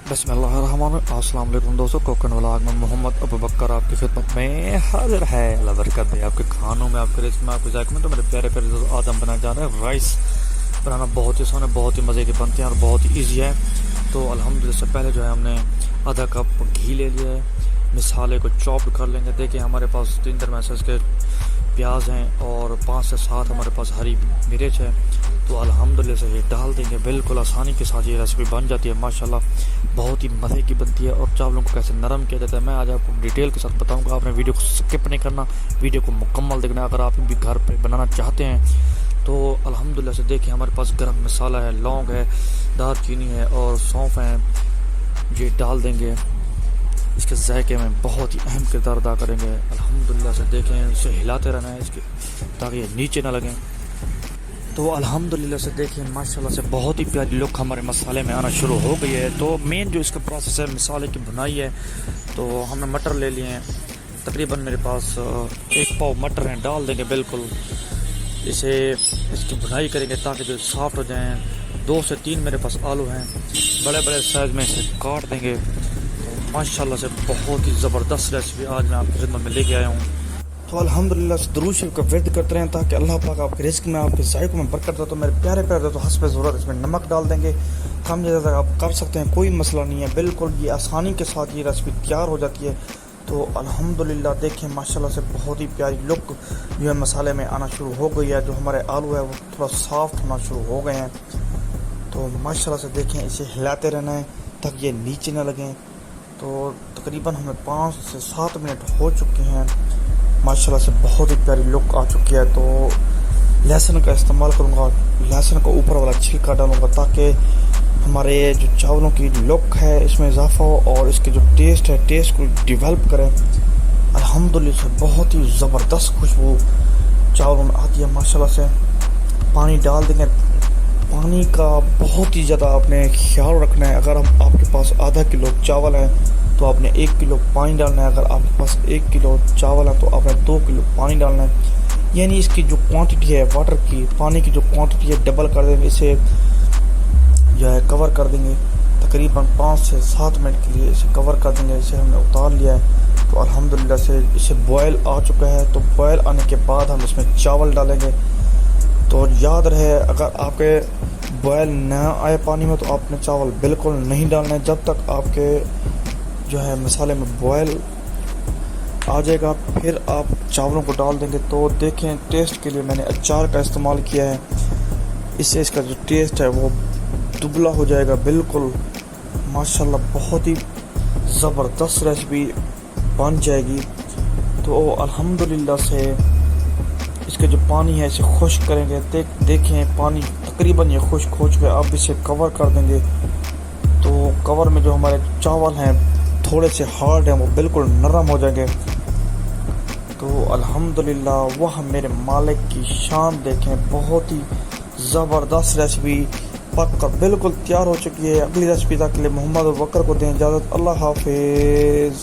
अस्सलाम वालेकुम दोस्तों। कोकन व्लॉग में मोहम्मद अबू बकर आपकी खिदमत में हाजिर है। अल्लाह बरकत दे आपके खानों में, आपके रिस्क में, आपके जायके में। तो मेरे प्यारे प्यारे दोस्तों, आज हम बनाने जा रहे हैं राइस। बनाना बहुत ही आसान है, बहुत ही मज़े के बनते हैं और बहुत ही ईजी है। तो अल्हम्दुलिल्लाह से पहले जो है हमने आधा कप घी ले लिया है। मिसाले को चॉप कर लेंगे। देखिए हमारे पास 3 मैसेज के प्याज हैं और 5 से 7 हमारे पास हरी मिर्च है। तो अल्हम्दुलिल्लाह से ये डाल देंगे। बिल्कुल आसानी के साथ ये रेसिपी बन जाती है माशाल्लाह, बहुत ही मज़े की बनती है। और चावलों को कैसे नरम किया जाता है मैं आज आपको डिटेल के साथ बताऊंगा। आपने वीडियो को स्किप नहीं करना, वीडियो को मुकम्मल देखना अगर आप भी घर पे बनाना चाहते हैं। तो अल्हम्दुलिल्लाह से देखिए हमारे पास गरम मसाला है, लौंग है, दालचीनी है और सौंफ है। ये डाल देंगे, इसके जायके में बहुत ही अहम किरदार अदा करेंगे। अल्हम्दुलिल्लाह से देखें, इसे हिलाते रहना है इसके ताकि ये नीचे ना लगें। तो अल्हम्दुलिल्लाह से देखिए माशाल्लाह से बहुत ही प्यारी लुक हमारे मसाले में आना शुरू हो गई है। तो मेन जो इसका प्रोसेस है मसाले की भुनाई है। तो हमने मटर ले लिए हैं, तकरीबन मेरे पास 1 पाव मटर हैं, डाल देंगे बिल्कुल। इसे इसकी भुनाई करेंगे ताकि जो सॉफ्ट हो जाएँ। 2 से 3 मेरे पास आलू हैं, बड़े बड़े साइज़ में इसे काट देंगे। माशाल्लाह से बहुत ही ज़बरदस्त रेसिपी आज मैं आपकी खिदमत में लेके आया हूँ। तो अल्हम्दुलिल्लाह से दुरूद शरीफ का विर्द करते रहें ताकि अल्लाह पाक आपके रिस्क में, आपके ज़ायक़ों में बरकत दे। तो मेरे प्यारे प्यारे तो हस्ब ज़रूरत इसमें नमक डाल देंगे। कम ज़्यादा आप कर सकते हैं, कोई मसला नहीं है। बिल्कुल ये आसानी के साथ ये रेसिपी तैयार हो जाती है। तो अल्हम्दुलिल्लाह देखें माशाल्लाह से बहुत ही प्यारी लुक जो है मसाले में आना शुरू हो गई है। जो हमारे आलू है वो थोड़ा सॉफ्ट होना शुरू हो गए हैं। तो माशाल्लाह से देखें, इसे हिलाते रहना है ताकि ये नीचे ना लगें। तो तकरीबन हमें 5 से 7 मिनट हो चुके हैं। माशाल्लाह से बहुत ही प्यारी लुक आ चुकी है। तो लहसुन का इस्तेमाल करूँगा, लहसुन का ऊपर वाला छिलका डालूँगा ताकि हमारे जो चावलों की लुक है इसमें इजाफा हो और इसके जो टेस्ट है टेस्ट को डेवलप करें। अल्हम्दुलिल्लाह से बहुत ही ज़बरदस्त खुशबू चावलों में आती है माशाल्लाह से। पानी डाल देंगे। पानी का बहुत ही ज़्यादा आपने ख्याल रखना है। अगर हम आपके पास आधा किलो चावल है तो आपने 1 किलो पानी डालना है। अगर आपके पास 1 किलो चावल है तो आपने 2 किलो पानी डालना है। यानी इसकी जो क्वांटिटी है वाटर की, पानी की जो क्वांटिटी है डबल कर देंगे। इसे जो है कवर कर देंगे तकरीबन 5 से 7 मिनट के लिए इसे कवर कर देंगे। इसे हमने उतार लिया है। तो अल्हम्दुलिल्लाह से इसे बॉयल आ चुका है। तो बॉयल आने के बाद हम इसमें चावल डालेंगे। तो याद रहे, अगर आपके बॉयल ना आए पानी में तो आपने चावल बिल्कुल नहीं डालना है। जब तक आपके जो है मसाले में बॉयल आ जाएगा फिर आप चावलों को डाल देंगे। तो देखें टेस्ट के लिए मैंने अचार का इस्तेमाल किया है। इससे इसका जो टेस्ट है वो दुबला हो जाएगा बिल्कुल। माशाल्लाह बहुत ही ज़बरदस्त रेसिपी बन जाएगी। तो अल्हम्दुलिल्लाह से इसके जो पानी है इसे खुश्क करेंगे। देखें पानी तकरीबन ये खुश्क हो चुका है। अब इसे कवर कर देंगे। तो कवर में जो हमारे चावल हैं थोड़े से हार्ड हैं वो बिल्कुल नरम हो जाएंगे। तो अल्हम्दुलिल्लाह वह मेरे मालिक की शान देखें, बहुत ही ज़बरदस्त रेसिपी पक कर बिल्कुल तैयार हो चुकी है। अगली रेसिपी तक के लिए मोहम्मद अबू बकर को दें इजाज़त। अल्लाह हाफिज़।